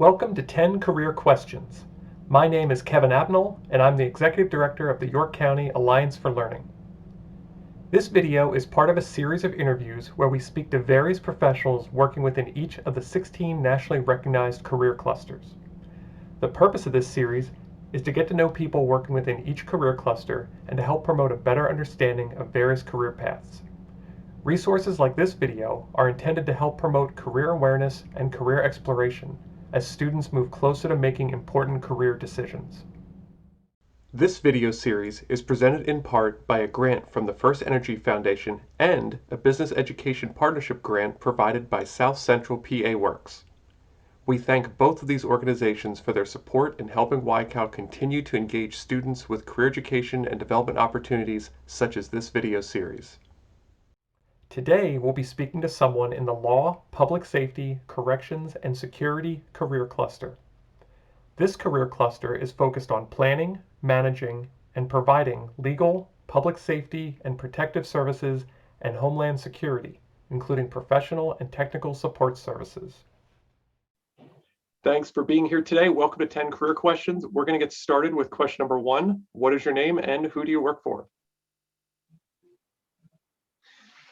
Welcome to 10 Career Questions. My name is Kevin Abnell, and I'm the Executive Director of the York County Alliance for Learning. This video is part of a series of interviews where we speak to various professionals working within each of the 16 nationally recognized career clusters. The purpose of this series is to get to know people working within each career cluster and to help promote a better understanding of various career paths. Resources like this video are intended to help promote career awareness and career exploration as students move closer to making important career decisions. This video series is presented in part by a grant from the FirstEnergy Foundation and a business education partnership grant provided by South Central PA Works. We thank both of these organizations for their support in helping YCAL continue to engage students with career education and development opportunities such as this video series. Today, we'll be speaking to someone in the Law, Public Safety, Corrections, and Security career cluster. This career cluster is focused on planning, managing, and providing legal, public safety, and protective services and homeland security, including professional and technical support services. Thanks for being here today. Welcome to 10 Career Questions. We're going to get started with question number 1. What is your name and who do you work for?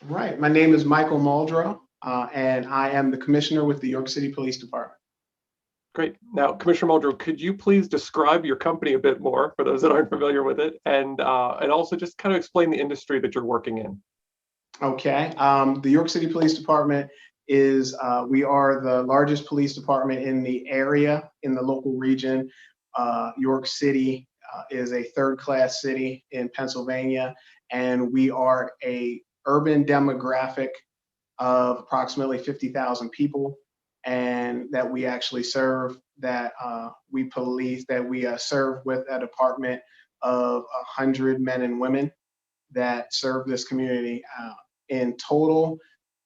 Right. My name is Michael Muldrow, and I am the commissioner with the York City Police Department. Great. Now, Commissioner Muldrow, could you please describe your company a bit more for those that aren't familiar with it, and also just kind of explain the industry that you're working in? Okay. The York City Police Department is, we are the largest police department in the area, in the local region. York City is a third-class city in Pennsylvania, and we are a urban demographic of approximately 50,000 people, and that we actually serve, that we police, that we serve with a department of 100 men and women that serve this community. In total,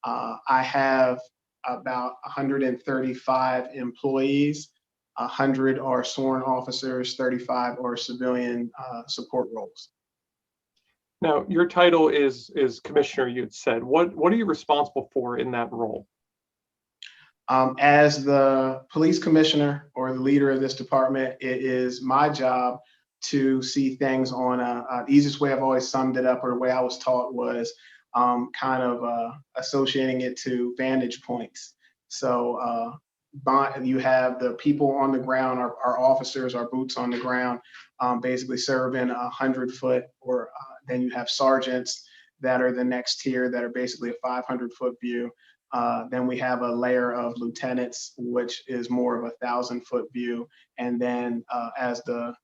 I have about 135 employees. 100 are sworn officers, 35 are civilian support roles. Now, your title is commissioner, you had said. What are you responsible for in that role? As the police commissioner or the leader of this department, it is my job to see things on the easiest way I've always summed it up, or the way I was taught, was kind of associating it to vantage points. So you have the people on the ground, our officers, our boots on the ground, basically serving 100-foot, or then you have sergeants that are the next tier that are basically a 500-foot view. Then we have a layer of lieutenants, which is more of a 1,000-foot view. And then as the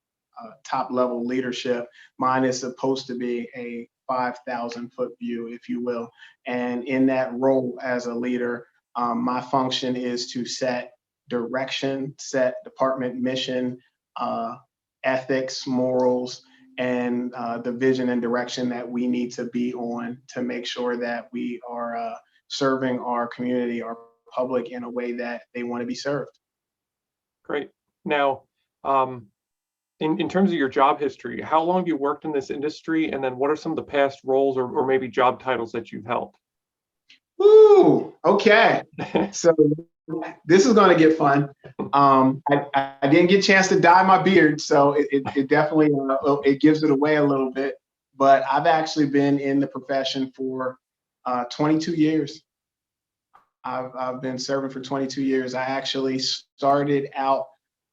top level leadership, mine is supposed to be a 5,000-foot view, if you will. And in that role as a leader, my function is to set direction, set department mission, ethics, morals, and the vision and direction that we need to be on to make sure that we are serving our community, our public, in a way that they want to be served. Great. Now, in terms of your job history, how long have you worked in this industry, and then what are some of the past roles or maybe job titles that you've held? Ooh, okay. So this is going to get fun. I didn't get a chance to dye my beard, so it definitely it gives it away a little bit. But I've actually been in the profession for 22 years. I've been serving for 22 years. I actually started out,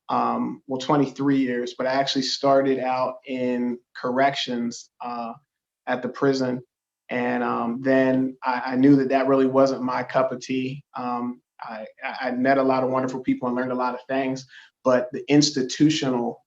23 years, but I actually started out in corrections at the prison. And then I knew that really wasn't my cup of tea. I met a lot of wonderful people and learned a lot of things, but the institutional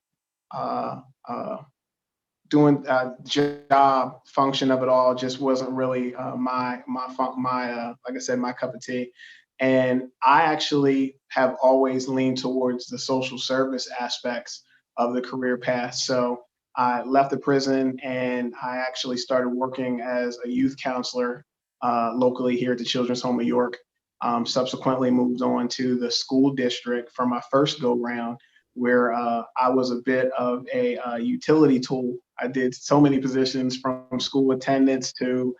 job function of it all just wasn't really my like I said, my cup of tea. And I actually have always leaned towards the social service aspects of the career path. So I left the prison and I actually started working as a youth counselor locally here at the Children's Home of York. Subsequently moved on to the school district for my first go round, where I was a bit of a utility tool. I did so many positions, from school attendance to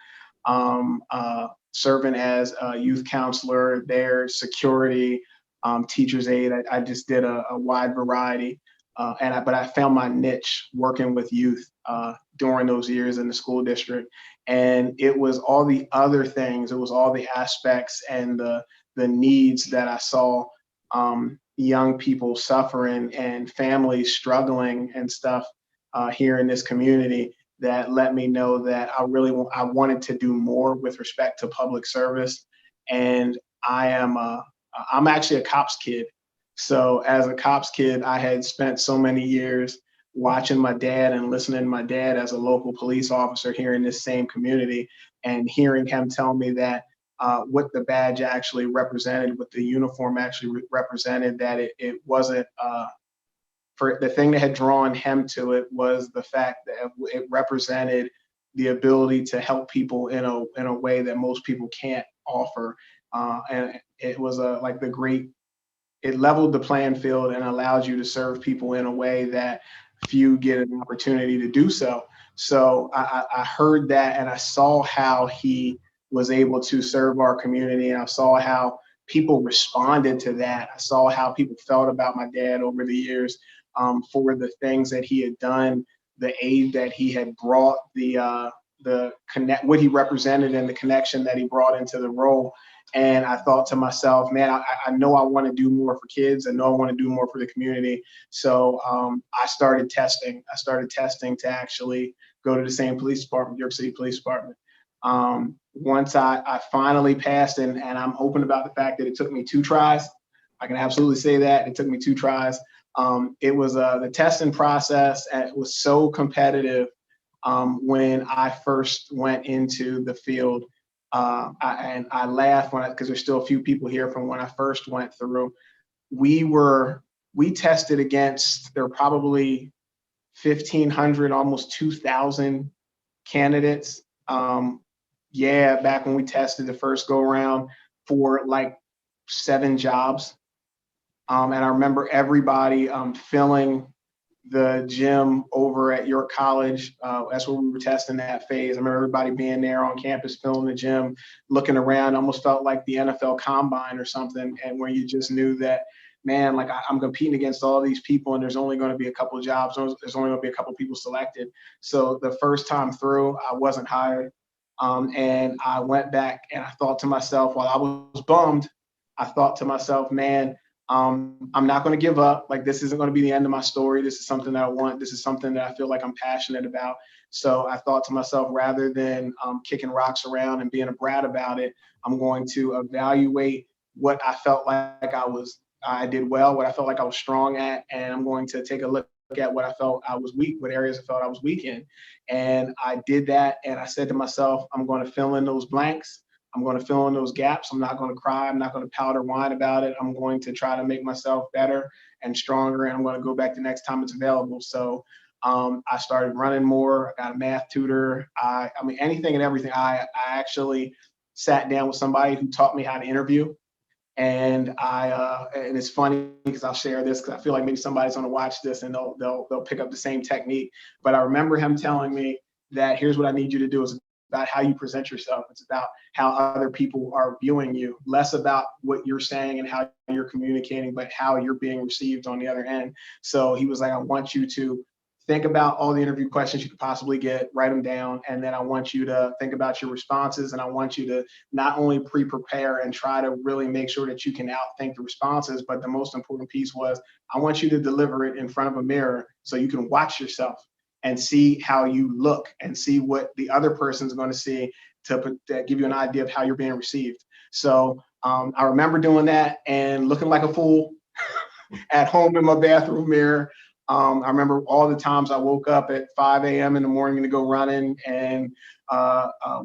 serving as a youth counselor there, security, teacher's aide. I just did a wide variety. But I found my niche working with youth during those years in the school district. And it was all the other things, it was all the aspects and the needs that I saw young people suffering and families struggling and stuff here in this community that let me know that I wanted to do more with respect to public service. And I'm actually a cops kid. So as a cops kid, I had spent so many years watching my dad and listening to my dad as a local police officer here in this same community, and hearing him tell me that what the badge actually represented, what the uniform actually represented, that it wasn't for the thing that had drawn him to it was the fact that it represented the ability to help people in a way that most people can't offer. And it was like it leveled the playing field and allowed you to serve people in a way that few get an opportunity to do so. So I heard that and I saw how he was able to serve our community, and I saw how people responded to that. I saw how people felt about my dad over the years, for the things that he had done, the aid that he had brought, the connect, what he represented, and the connection that he brought into the role. And I thought to myself, man, I know I want to do more for kids. I know I want to do more for the community. So I started testing. I started testing to actually go to the same police department, New York City Police Department. Once I finally passed, and I'm open about the fact that it took me 2 tries. I can absolutely say that. It took me 2 tries. It was the testing process, and it was so competitive when I first went into the field. I laugh because there's still a few people here from when I first went through. We tested against, there were probably 1,500, almost 2,000 candidates. Back when we tested the first go around for like 7 jobs. And I remember everybody filling the gym over at York College. That's where we were testing that phase. I remember everybody being there on campus, filling the gym, looking around, almost felt like the NFL combine or something. And where you just knew that, man, like I'm competing against all these people and there's only going to be a couple of jobs. There's only going to be a couple of people selected. So the first time through, I wasn't hired. And I went back and I thought to myself, while I was bummed, I thought to myself, man, I'm not going to give up. Like, this isn't going to be the end of my story. This is something that I want. This is something that I feel like I'm passionate about. So I thought to myself, rather than kicking rocks around and being a brat about it, I'm going to evaluate what I felt like I did well, what I felt like I was strong at, and I'm going to take a look at what I felt I was weak, what areas I felt I was weak in. And I did that, and I said to myself, I'm going to fill in those blanks. I'm going to fill in those gaps. I'm not going to cry. I'm not going to pout or whine about it. I'm going to try to make myself better and stronger, and I'm going to go back the next time it's available. So I started running more. I got a math tutor. I mean, anything and everything. I actually sat down with somebody who taught me how to interview. And and it's funny because I'll share this because I feel like maybe somebody's going to watch this and they'll pick up the same technique. But I remember him telling me that here's what I need you to do. Is about how you present yourself. It's about how other people are viewing you, less about what you're saying and how you're communicating, but how you're being received on the other end. So he was like, I want you to think about all the interview questions you could possibly get, write them down, and then I want you to think about your responses, and I want you to not only pre-prepare and try to really make sure that you can outthink the responses, but the most important piece was I want you to deliver it in front of a mirror so you can watch yourself and see how you look and see what the other person's going to see to give you an idea of how you're being received. So I remember doing that and looking like a fool at home in my bathroom mirror. I remember all the times I woke up at 5 a.m. in the morning to go running and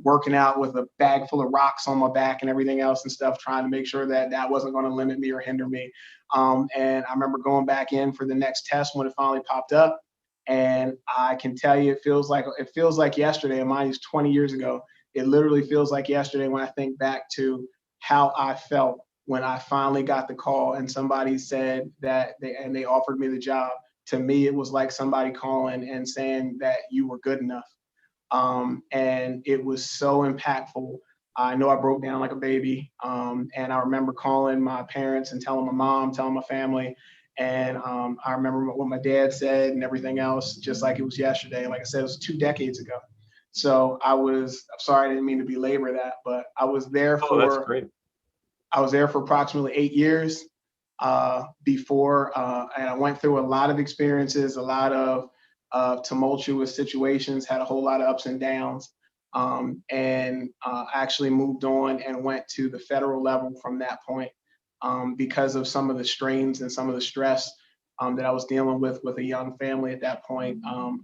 working out with a bag full of rocks on my back and everything else and stuff, trying to make sure that that wasn't going to limit me or hinder me. And I remember going back in for the next test when it finally popped up. And I can tell you, it feels like yesterday, and mine is 20 years ago. It literally feels like yesterday when I think back to how I felt when I finally got the call and somebody said that they offered me the job. To me, it was like somebody calling and saying that you were good enough. And it was so impactful I know I broke down like a baby. And I remember calling my parents and telling my mom, telling my family. And I remember what my dad said and everything else, just like it was yesterday. Like I said, it was 2 decades ago. So I'm sorry, I didn't mean to belabor that, but Oh, that's great. I was there for approximately 8 years before, and I went through a lot of experiences, a lot of tumultuous situations, had a whole lot of ups and downs, and actually moved on and went to the federal level from that point because of some of the strains and some of the stress that I was dealing with a young family at that point.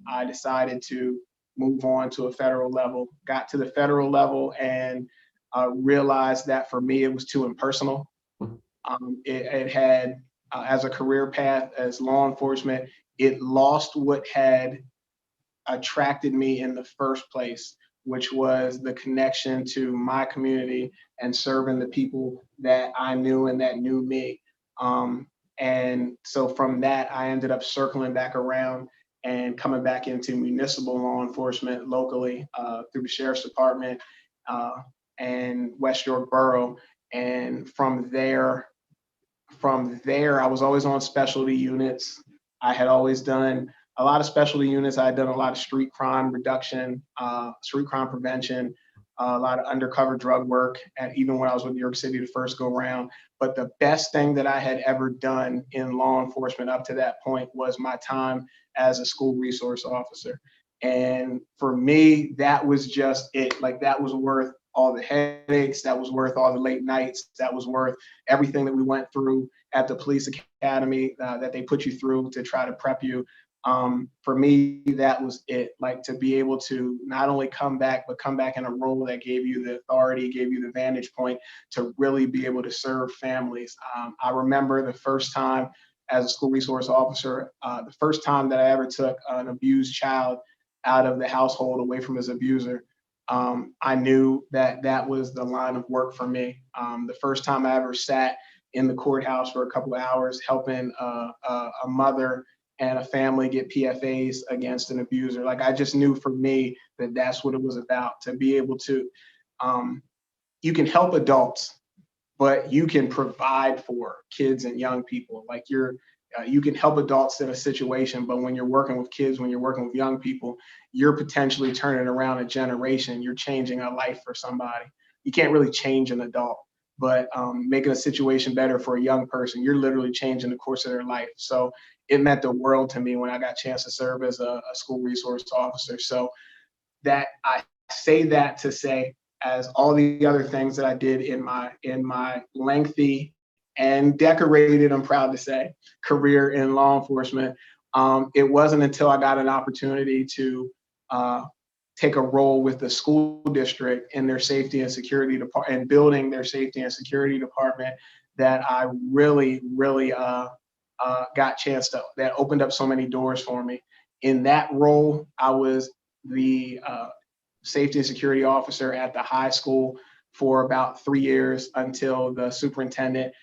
I decided to move on to a federal level, got to the federal level, and realized that for me, it was too impersonal. Mhm. It had, as a career path as law enforcement, it lost what had attracted me in the first place, which was the connection to my community and serving the people that I knew and that knew me. And so from that, I ended up circling back around and coming back into municipal law enforcement locally through the sheriff's department uh, and West York Borough. And from there, I was always on specialty units. I had always done a lot of specialty units. I had done a lot of street crime reduction, street crime prevention, a lot of undercover drug work, and even when I was with New York City the first go round. But the best thing that I had ever done in law enforcement up to that point was my time as a school resource officer. And for me, that was just it. Like that was worth all the headaches. That was worth all the late nights. That was worth everything that we went through at the police academy that they put you through to try to prep you. For me, that was it. Like to be able to not only come back, but come back in a role that gave you the authority, gave you the vantage point to really be able to serve families. I remember the first time as a school resource officer, the first time that I ever took an abused child out of the household away from his abuser. I knew that that was the line of work for me. The first time I ever sat in the courthouse for a couple of hours helping a mother and a family get PFAs against an abuser. Like I just knew for me that that's what it was about, to be able to, um, you can help adults, but you can provide for kids and young people. Like you can help adults in a situation, but when you're working with kids, when you're working with young people, you're potentially turning around a generation. You're changing a life for somebody. You can't really change an adult, but making a situation better for a young person, you're literally changing the course of their life. So it meant the world to me when I got a chance to serve as a school resource officer. So that I say that to say, as all the other things that I did in my lengthy and decorated, I'm proud to say, career in law enforcement, it wasn't until I got an opportunity to take a role with the school district in their safety and security department and building their safety and security department that I really, really got chance to, that opened up so many doors for me. In that role, I was the safety and security officer at the high school for about 3 years until the superintendent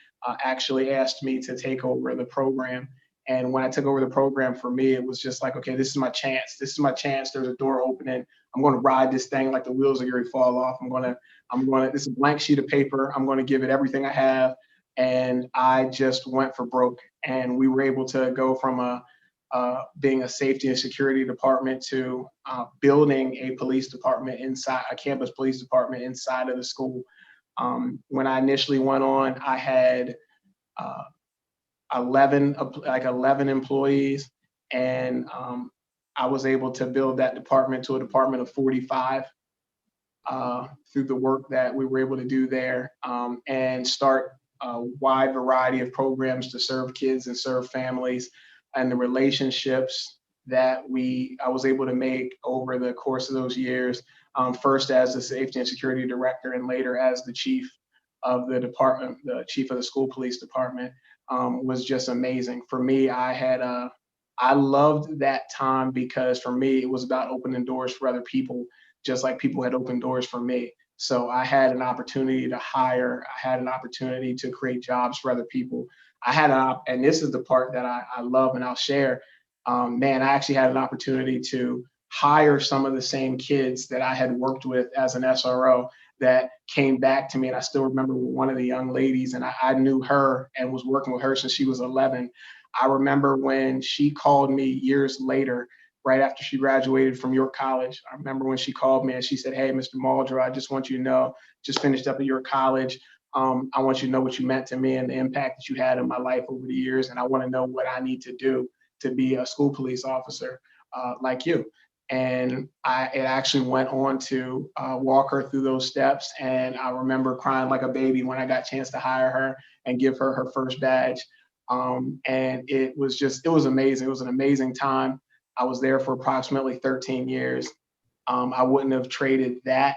actually asked me to take over the program. And when I took over the program, for me, it was just like, okay, this is my chance. This is my chance. There's a door opening. I'm going to ride this thing like the wheels are going to fall off. This is a blank sheet of paper. I'm going to give it everything I have. And I just went for broke. And we were able to go from being a safety and security department to building a police department inside a campus police department inside of the school. When I initially went on, I had uh, 11 employees, and I was able to build that department to a department of 45 through the work that we were able to do there, and start a wide variety of programs to serve kids and serve families, and the relationships that I was able to make over the course of those years, first as the safety and security director and later as the chief of the department, the chief of the school police department, was just amazing. For me, I loved that time because for me, it was about opening doors for other people, just like people had opened doors for me. So I had an opportunity to hire, I had an opportunity to create jobs for other people. And this is the part that I love and I'll share. Man, I actually had an opportunity to hire some of the same kids that I had worked with as an SRO. that came back to me. And I still remember one of the young ladies, and I knew her and was working with her since she was 11. I remember when she called me years later, right after she graduated from York College. I remember when she called me and she said, "Hey, Mr. Muldrow, I just want you to know, just finished up at York College. I want you to know what you meant to me and the impact that you had in my life over the years. And I want to know what I need to do to be a school police officer like you." And it actually went on to walk her through those steps. And I remember crying like a baby when I got a chance to hire her and give her her first badge. And it was amazing. It was an amazing time. I was there for approximately 13 years. I wouldn't have traded that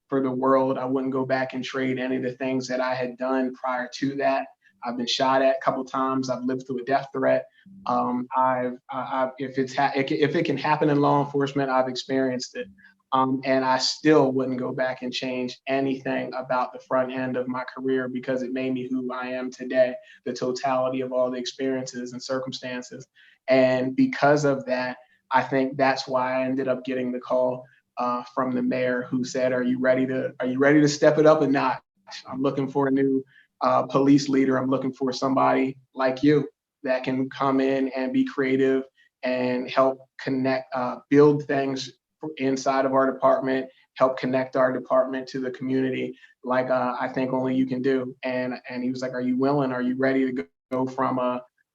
for the world. I wouldn't go back and trade any of the things that I had done prior to that. I've been shot at a couple of times. I've lived through a death threat. If it can happen in law enforcement, I've experienced it. And I still wouldn't go back and change anything about the front end of my career because it made me who I am today, the totality of all the experiences and circumstances. And because of that, I think that's why I ended up getting the call from the mayor, who said, are you ready to step it up a notch? I'm looking for a new police leader. I'm looking for somebody like you that can come in and be creative and help connect, build things inside of our department, help connect our department to the community like I think only you can do. And he was like, are you willing? Are you ready to go from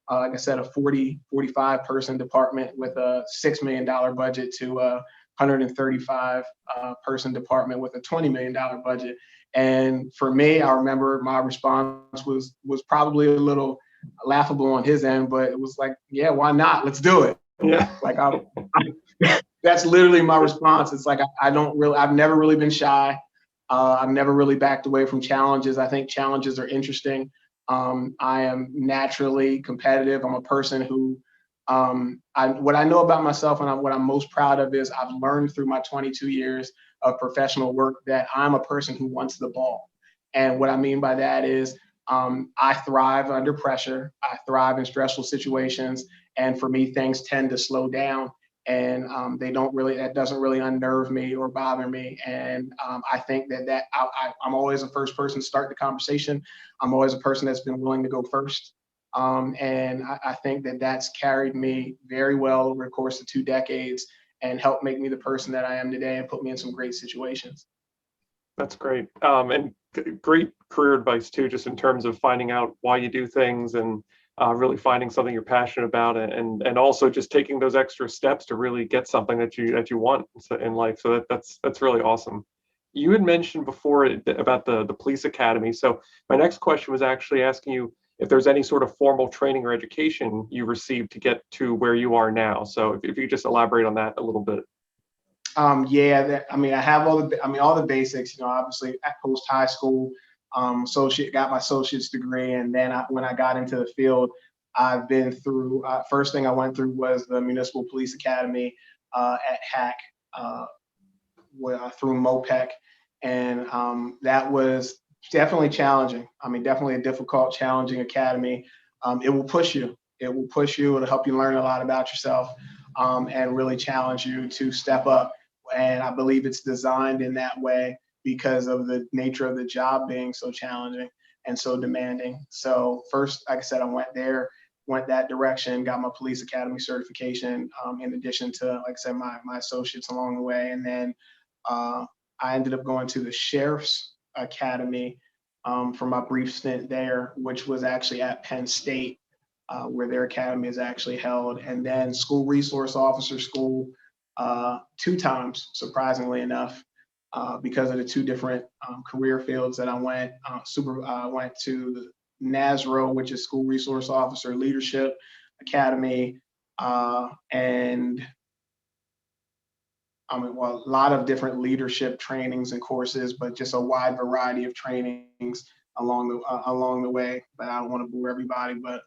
like I said, a 45 person department with a $6 million budget to a 135 person department with a $20 million budget? And for me, I remember my response was probably a little laughable on his end, but it was like, yeah, why not? Let's do it. Yeah. Like that's literally my response. It's like, I've never really been shy. I've never really backed away from challenges. I think challenges are interesting. I am naturally competitive. I'm a person who, what I know about myself and what I'm most proud of is I've learned through my 22 years of professional work that I'm a person who wants the ball. And what I mean by that is I thrive under pressure. I thrive in stressful situations. And for me, things tend to slow down. And that doesn't really unnerve me or bother me. And I think I'm always the first person to start the conversation. I'm always a person that's been willing to go first. And I think that that's carried me very well over the course of 2 decades and helped make me the person that I am today and put me in some great situations. That's great. And great career advice too, just in terms of finding out why you do things and really finding something you're passionate about, and also just taking those extra steps to really get something that you want in life. So that's really awesome. You had mentioned before about the police academy. So my next question was actually asking you if there's any sort of formal training or education you received to get to where you are now. So if you could just elaborate on that a little bit. I have all the basics. Obviously at post high school, got my associate's degree, and then when I got into the field, I've been through. First thing I went through was the Municipal Police Academy at HAC through MOPEC, and that was definitely challenging. Definitely a difficult, challenging academy. It will push you. It'll help you learn a lot about yourself and really challenge you to step up. And I believe it's designed in that way because of the nature of the job being so challenging and so demanding. So first, like I said, I went that direction, got my police academy certification, in addition to, like I said, my associates along the way. And then I ended up going to the Sheriff's Academy for my brief stint there, which was actually at Penn State, where their academy is actually held. And then School Resource Officer School 2 times, surprisingly enough, because of the 2 different career fields that I went. I went to NASRO, which is School Resource Officer Leadership Academy, and a lot of different leadership trainings and courses, but just a wide variety of trainings along the way. But I don't want to bore everybody, but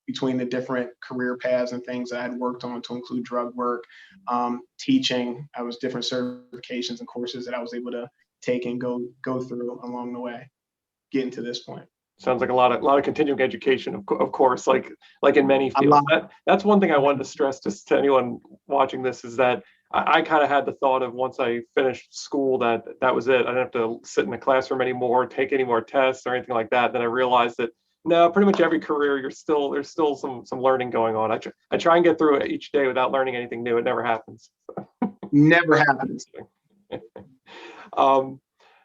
between the different career paths and things that I had worked on, to include drug work, teaching, I was different certifications and courses that I was able to take and go through along the way, getting to this point. Sounds like a lot of continuing education, of course, like in many fields. That's one thing I wanted to stress just to anyone watching this, is that I kind of had the thought of once I finished school that was it. I didn't have to sit in the classroom anymore, take any more tests or anything like that. Then I realized that no, pretty much every career there's still some learning going on. I try and get through it each day without learning anything new. It never happens. Never happens. Um,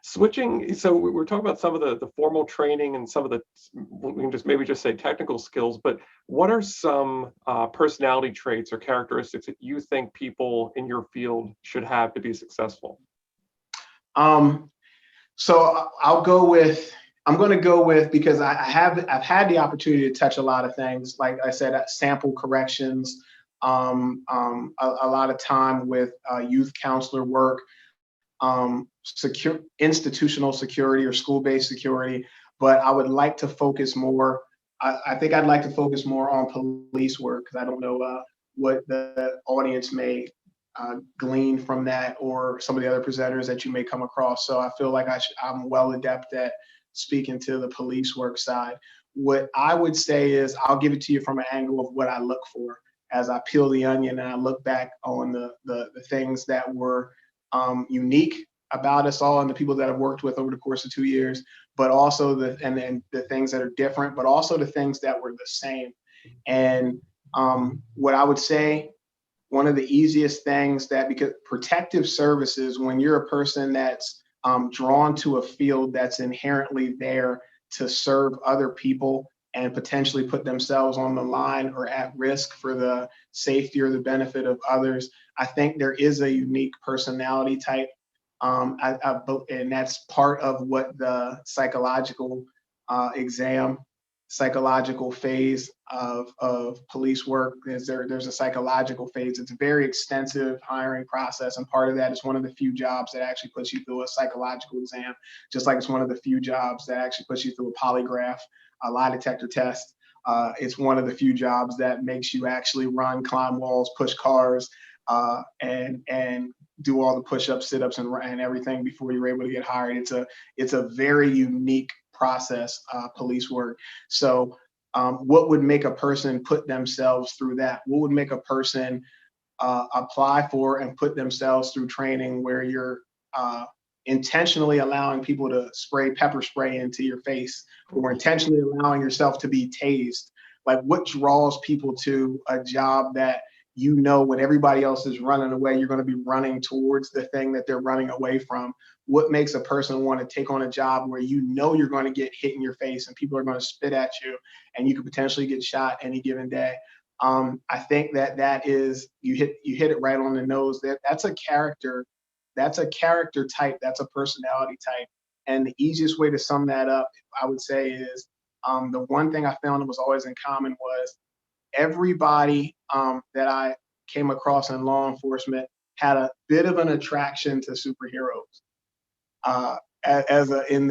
Switching, so we're talking about some of the formal training and some of the, we can just maybe just say technical skills, but what are some personality traits or characteristics that you think people in your field should have to be successful? So I'm going to go with, because I've had the opportunity to touch a lot of things. Like I said, sample corrections, a lot of time with youth counselor work, institutional security or school-based security. But I would like to focus more. I think I'd like to focus more on police work, because I don't know what the audience may glean from that, or some of the other presenters that you may come across. So I feel like I'm well adept at speaking to the police work side. What I would say is, I'll give it to you from an angle of what I look for as I peel the onion and I look back on the things that were unique about us all and the people that I've worked with over the course of 2 years, but also the things that are different, but also the things that were the same. And what I would say, one of the easiest things because protective services, when you're a person that's drawn to a field that's inherently there to serve other people and potentially put themselves on the line or at risk for the safety or the benefit of others, I think there is a unique personality type. And that's part of what the psychological psychological phase of police work is. There's a psychological phase. It's a very extensive hiring process, and part of that is one of the few jobs that actually puts you through a psychological exam, just like it's one of the few jobs that actually puts you through a polygraph, a lie detector test. It's one of the few jobs that makes you actually run, climb walls, push cars, and do all the push-ups, sit-ups, and everything before you're able to get hired. It's a very unique process, police work. So what would make a person put themselves through that? What would make a person apply for and put themselves through training where you're intentionally allowing people to spray pepper spray into your face, or intentionally allowing yourself to be tased? Like, what draws people to a job that, you know, when everybody else is running away, you're going to be running towards the thing that they're running away from? What makes a person want to take on a job where you know you're going to get hit in your face and people are going to spit at you and you could potentially get shot any given day? I think that is, you hit it right on the nose. That's a character type. That's a personality type. And the easiest way to sum that up, I would say, is the one thing I found that was always in common was everybody that I came across in law enforcement had a bit of an attraction to superheroes in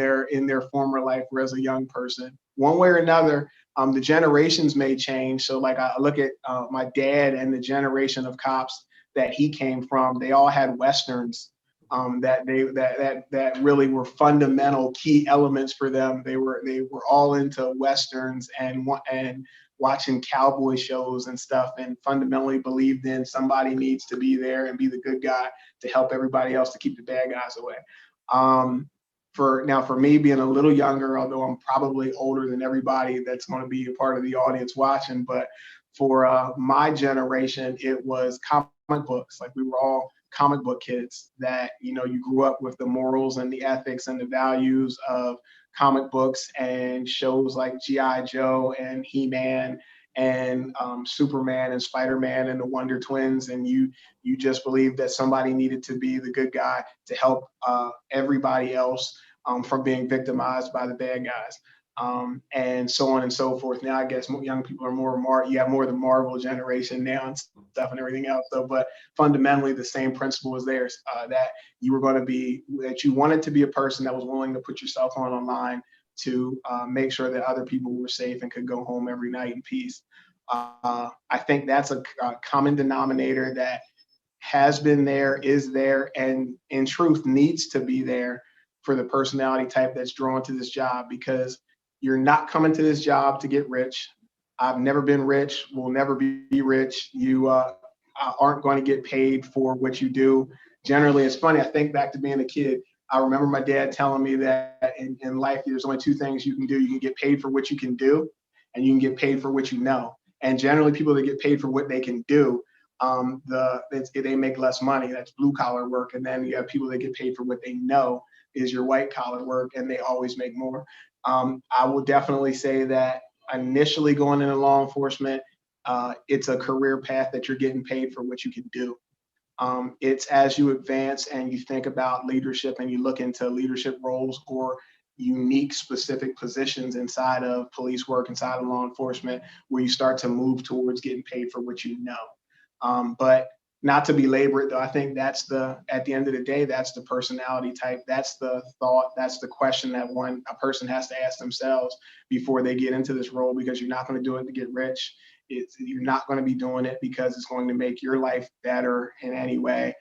their former life, or as a young person. One way or another, the generations may change. So like, I look at my dad and the generation of cops that he came from. They all had Westerns that really were fundamental key elements for them. They were all into Westerns and watching cowboy shows and stuff, and fundamentally believed in somebody needs to be there and be the good guy to help everybody else to keep the bad guys away. For me, being a little younger, although I'm probably older than everybody that's going to be a part of the audience watching, but for my generation, it was comic books. Like, we were all comic book kids that, you know, you grew up with the morals and the ethics and the values of comic books and shows like G.I. Joe and He-Man and Superman and Spider-Man and the Wonder Twins, and you just believed that somebody needed to be the good guy to help everybody else from being victimized by the bad guys, and so on and so forth. Now I guess young people are you have more of the Marvel generation now and stuff and everything else. So, but fundamentally the same principle was there, that you wanted to be a person that was willing to put yourself on a line to make sure that other people were safe and could go home every night in peace. I think that's a common denominator that has been there, is there, and in truth needs to be there for the personality type that's drawn to this job, because you're not coming to this job to get rich. I've never been rich, will never be rich. aren't going to get paid for what you do. Generally, it's funny. I think back to being a kid. I remember my dad telling me that in life, there's only two things you can do. You can get paid for what you can do, and you can get paid for what you know. And generally, people that get paid for what they can do, they make less money. That's blue collar work. And then you have people that get paid for what they know is your white collar work, and they always make more. I will definitely say that initially going into law enforcement, it's a career path that you're getting paid for what you can do. It's as you advance and you think about leadership and you look into leadership roles or unique specific positions inside of police work, inside of law enforcement, where you start to move towards getting paid for what you know. But not to belabor it, though, I think that's at the end of the day, that's the personality type. That's the thought. That's the question that a person has to ask themselves before they get into this role, because you're not going to do it to get rich. You're not going to be doing it because it's going to make your life better in any way.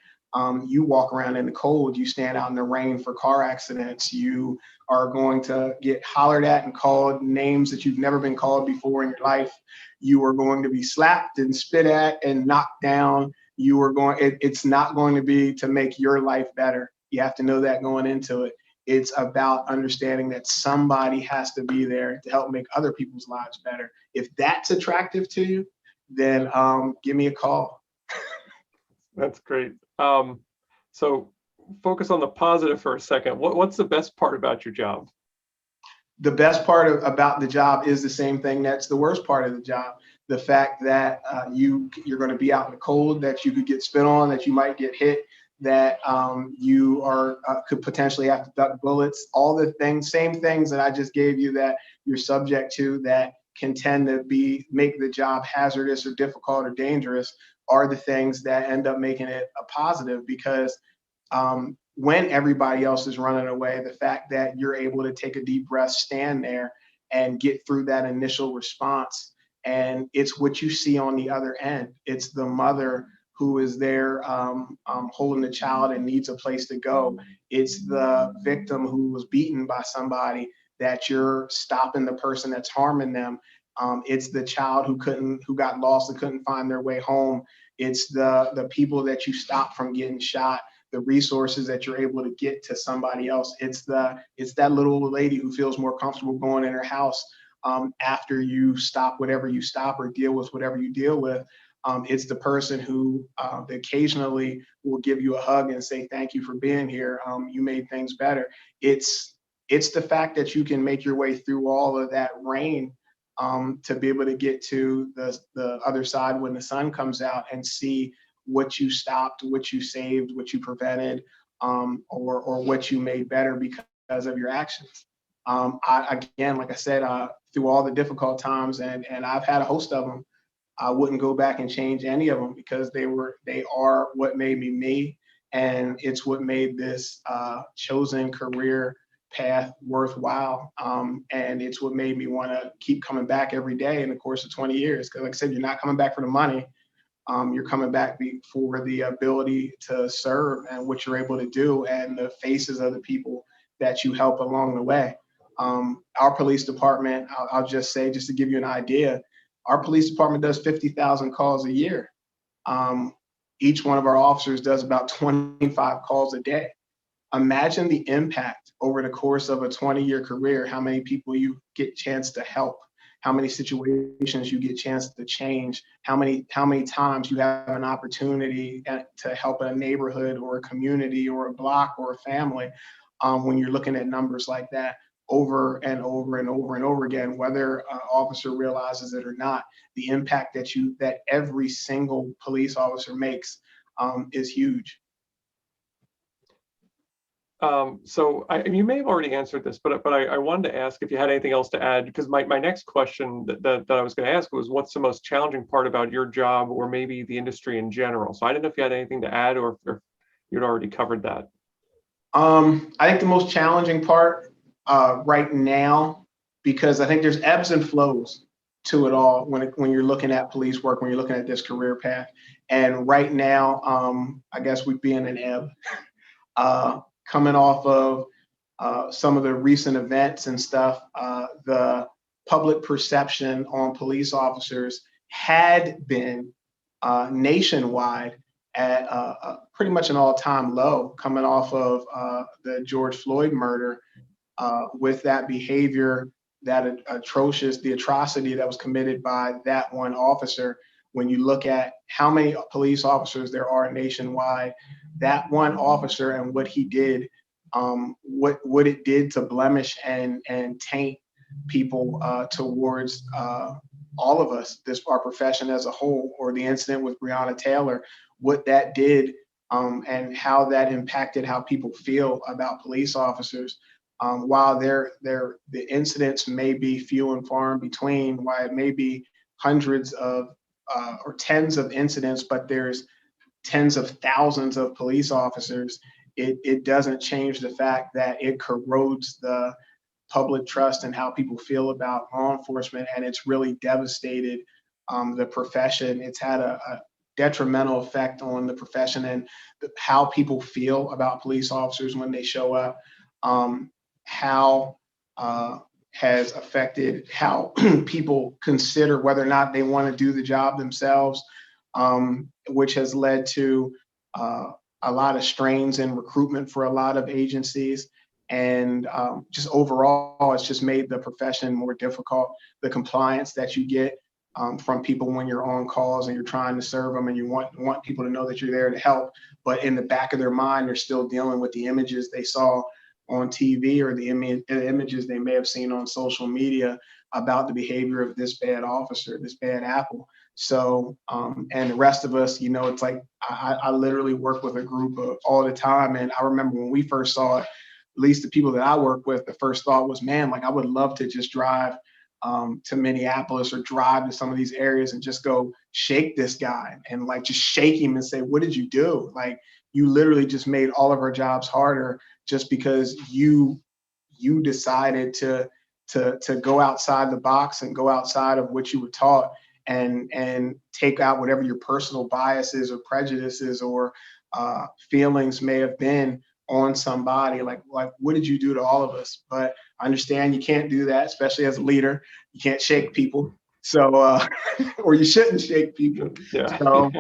You walk around in the cold, you stand out in the rain for car accidents, you are going to get hollered at and called names that you've never been called before in your life. You are going to be slapped and spit at and knocked down. It's not going to be to make your life better. You have to know that going into it. It's about understanding that somebody has to be there to help make other people's lives better. If that's attractive to you, then give me a call. That's great. So focus on the positive for a second. What's the best part about your job? The best part about the job is the same thing that's the worst part of the job. The fact that you're going to be out in the cold, that you could get spit on, that you might get hit, that you could potentially have to duck bullets, all the same things that I just gave you that you're subject to that can tend to make the job hazardous or difficult or dangerous are the things that end up making it a positive, because when everybody else is running away, the fact that you're able to take a deep breath, stand there and get through that initial response. And it's what you see on the other end. It's the mother who is there holding the child and needs a place to go. It's the victim who was beaten by somebody that you're stopping the person that's harming them. It's the child who got lost and couldn't find their way home. It's the people that you stop from getting shot, the resources that you're able to get to somebody else. It's that little old lady who feels more comfortable going in her house after you stop whatever you stop or deal with whatever you deal with. It's the person who occasionally will give you a hug and say, thank you for being here. You made things better. It's the fact that you can make your way through all of that rain to be able to get to the other side when the sun comes out and see what you stopped, what you saved, what you prevented, or what you made better because of your actions. Again, like I said, through all the difficult times, and I've had a host of them, I wouldn't go back and change any of them, because they are what made me me, and it's what made this chosen career path worthwhile. And it's what made me want to keep coming back every day in the course of 20 years. Because like I said, you're not coming back for the money. You're coming back for the ability to serve and what you're able to do and the faces of the people that you help along the way. Our police department, I'll just say, just to give you an idea, our police department does 50,000 calls a year. Each one of our officers does about 25 calls a day. Imagine the impact over the course of a 20-year career, how many people you get a chance to help, how many situations you get a chance to change, how many times you have an opportunity to help a neighborhood or a community or a block or a family. When you're looking at numbers like that over and over and over and over again, whether an officer realizes it or not, the impact that every single police officer makes is huge. So you may have already answered this, but I wanted to ask if you had anything else to add, because my next question that I was going to ask was, what's the most challenging part about your job, or maybe the industry in general? So I didn't know if you had anything to add, or if you'd already covered that. I think the most challenging part right now, because I think there's ebbs and flows to it all when you're looking at police work, when you're looking at this career path. And right now, I guess we'd be in an ebb. Coming off of some of the recent events and stuff, the public perception on police officers had been nationwide at pretty much an all-time low, coming off of the George Floyd murder, with that behavior, that atrocious, the atrocity that was committed by that one officer. When you look at how many police officers there are nationwide, that one officer and what he did, what it did to blemish and taint people towards all of us, our profession as a whole, or the incident with Breonna Taylor, what that did, and how that impacted how people feel about police officers. While the incidents may be few and far in between, while it may be hundreds of or tens of incidents, but there's tens of thousands of police officers, it doesn't change the fact that it corrodes the public trust and how people feel about law enforcement, and it's really devastated the profession. It's had a detrimental effect on the profession and how people feel about police officers when they show up. How has affected how people consider whether or not they want to do the job themselves, which has led to a lot of strains in recruitment for a lot of agencies. And just overall, it's just made the profession more difficult. The compliance that you get from people when you're on calls and you're trying to serve them, and you want people to know that you're there to help, but in the back of their mind, they're still dealing with the images they saw on TV or the images they may have seen on social media about the behavior of this bad officer, this bad apple. So, and the rest of us, it's like I literally work with a group all the time. And I remember when we first saw it, at least the people that I work with, the first thought was, man, like I would love to just drive to Minneapolis or drive to some of these areas and just go shake this guy and like just shake him and say, what did you do? Like, you literally just made all of our jobs harder just because you decided to go outside the box and go outside of what you were taught and take out whatever your personal biases or prejudices or feelings may have been on somebody. Like what did you do to all of us? But I understand you can't do that, especially as a leader. You can't shake people. So or you shouldn't shake people. Yeah. So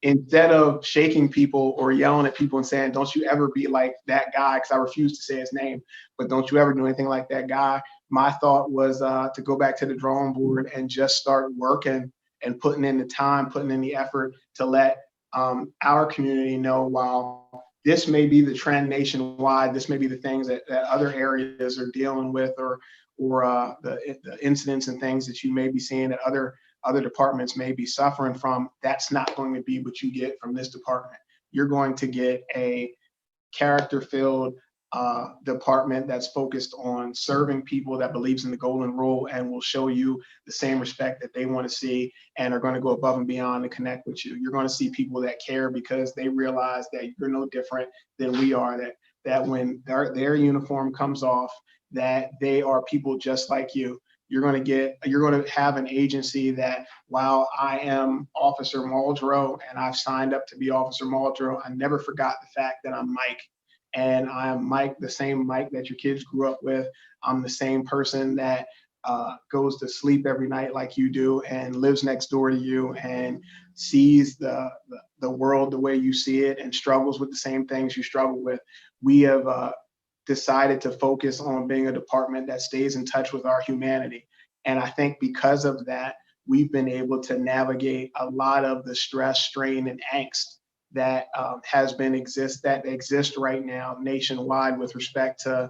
instead of shaking people or yelling at people and saying, don't you ever be like that guy, because I refuse to say his name, but don't you ever do anything like that guy, my thought was to go back to the drawing board and just start working and putting in the time, putting in the effort to let our community know, while this may be the trend nationwide, this may be the things that other areas are dealing with, or the incidents and things that you may be seeing that other departments may be suffering from. That's not going to be what you get from this department. You're going to get a character-filled department that's focused on serving people, that believes in the golden rule and will show you the same respect that they want to see and are going to go above and beyond to connect with you. You're going to see people that care because they realize that you're no different than we are, that when their uniform comes off, that they are people just like you. You're going to have an agency that, while I am Officer Muldrow and I've signed up to be Officer Muldrow, I never forgot the fact that I'm Mike. And I am Mike, the same Mike that your kids grew up with. I'm the same person that goes to sleep every night like you do and lives next door to you and sees the world the way you see it and struggles with the same things you struggle with. We have decided to focus on being a department that stays in touch with our humanity. And I think because of that, we've been able to navigate a lot of the stress, strain, and angst that exists right now nationwide with respect to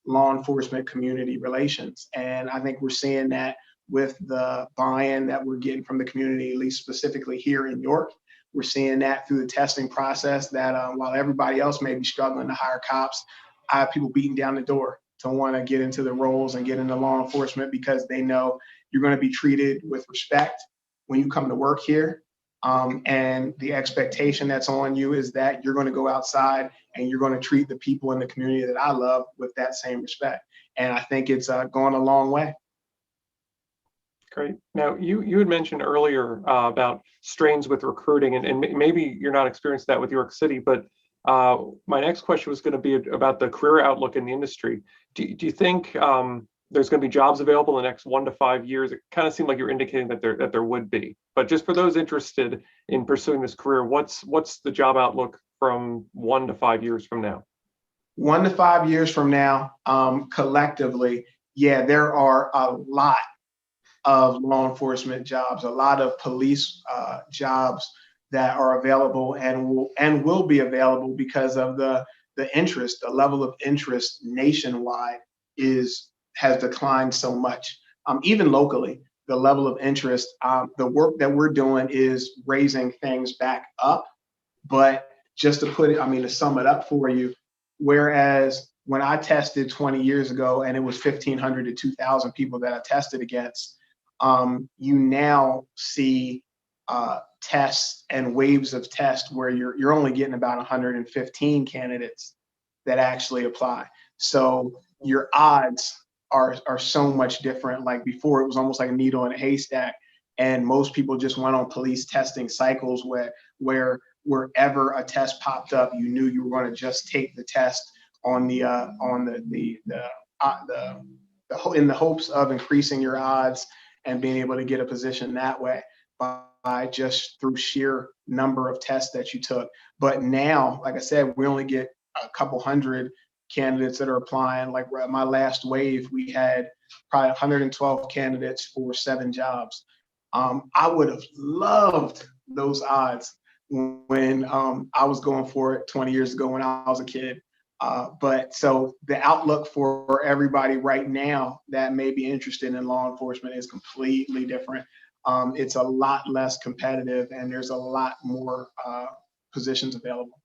law enforcement community relations. And I think we're seeing that with the buy-in that we're getting from the community, at least specifically here in York. We're seeing that through the testing process that while everybody else may be struggling to hire cops, I have people beating down the door to want to get into the roles and get into law enforcement because they know you're going to be treated with respect when you come to work here. And the expectation that's on you is that you're going to go outside and you're going to treat the people in the community that I love with that same respect. And I think it's gone a long way. Great. Now, you had mentioned earlier about strains with recruiting, and maybe you're not experienced that with York City, but my next question was going to be about the career outlook in the industry. Do you think there's going to be jobs available in the next 1 to 5 years. It kind of seemed like you're indicating that there would be. But just for those interested in pursuing this career, what's the job outlook from 1 to 5 years from now? 1 to 5 years from now, collectively, yeah, there are a lot of law enforcement jobs, a lot of police jobs that are available and will be available because of the interest, the level of interest nationwide has declined so much. Even locally, the level of interest, the work that we're doing is raising things back up. But just to put it, I mean, to sum it up for you, whereas when I tested 20 years ago and it was 1,500 to 2,000 people that I tested against, you now see tests and waves of tests where you're only getting about 115 candidates that actually apply. So your odds are so much different. Like before, it was almost like a needle in a haystack, and most people just went on police testing cycles where wherever a test popped up, you knew you were going to just take the test in the hopes of increasing your odds and being able to get a position that way by just through sheer number of tests that you took. But now, like I said, we only get a couple hundred candidates that are applying. Like my last wave, we had probably 112 candidates for 7 jobs. I would have loved those odds when I was going for it 20 years ago when I was a kid. But so the outlook for everybody right now that may be interested in law enforcement is completely different. It's a lot less competitive, and there's a lot more positions available.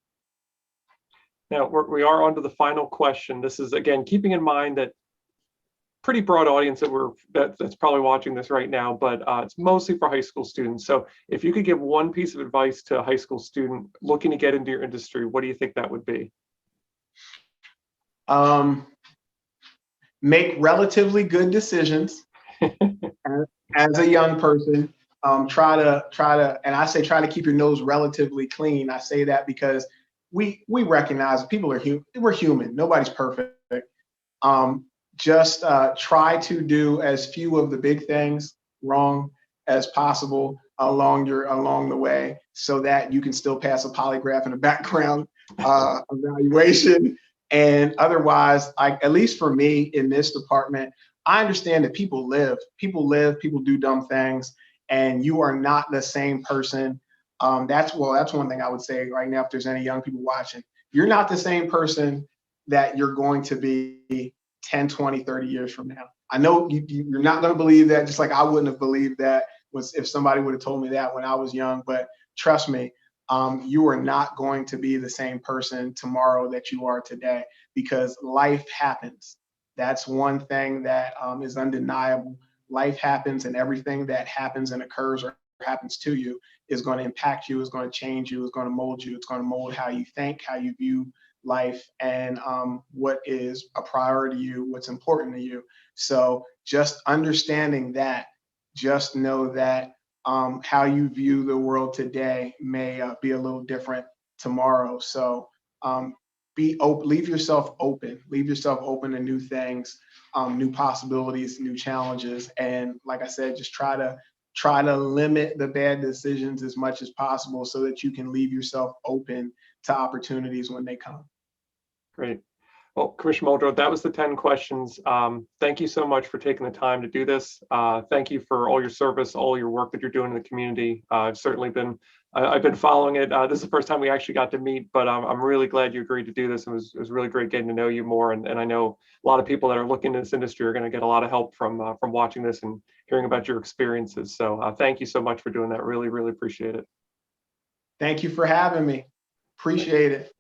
Now we are on to the final question. This is, again, keeping in mind that pretty broad audience that's probably watching this right now, but it's mostly for high school students. So if you could give one piece of advice to a high school student looking to get into your industry, what do you think that would be? Make relatively good decisions as a young person. Try to, and I say try to keep your nose relatively clean. I say that because we recognize people are human. We're human. Nobody's perfect. Just try to do as few of the big things wrong as possible along the way, so that you can still pass a polygraph and a background evaluation. And otherwise, at least for me in this department, I understand that people do dumb things, and you are not the same person. That's one thing I would say right now, if there's any young people watching, you're not the same person that you're going to be 10, 20, 30 years from now. I know you're not going to believe that, just like I wouldn't have believed that if somebody would have told me that when I was young, but trust me, you are not going to be the same person tomorrow that you are today, because life happens. That's one thing that is undeniable. Life happens, and everything that happens and occurs or happens to you is going to impact you, is going to change you, is going to mold you. It's going to mold how you think, how you view life, and what is a priority to you, what's important to you. So just understanding that, just know that how you view the world today may be a little different tomorrow. So be open, leave yourself open to new things, new possibilities, new challenges. And like I said, just try to limit the bad decisions as much as possible so that you can leave yourself open to opportunities when they come. Great. Well, Commissioner Muldrow, that was the 10 questions. Thank you so much for taking the time to do this. Thank you for all your service, all your work that you're doing in the community. I've been following it. This is the first time we actually got to meet, but I'm really glad you agreed to do this. It was really great getting to know you more. And I know a lot of people that are looking into this industry are going to get a lot of help from watching this and hearing about your experiences. So thank you so much for doing that. Really, really appreciate it. Thank you for having me. Appreciate it.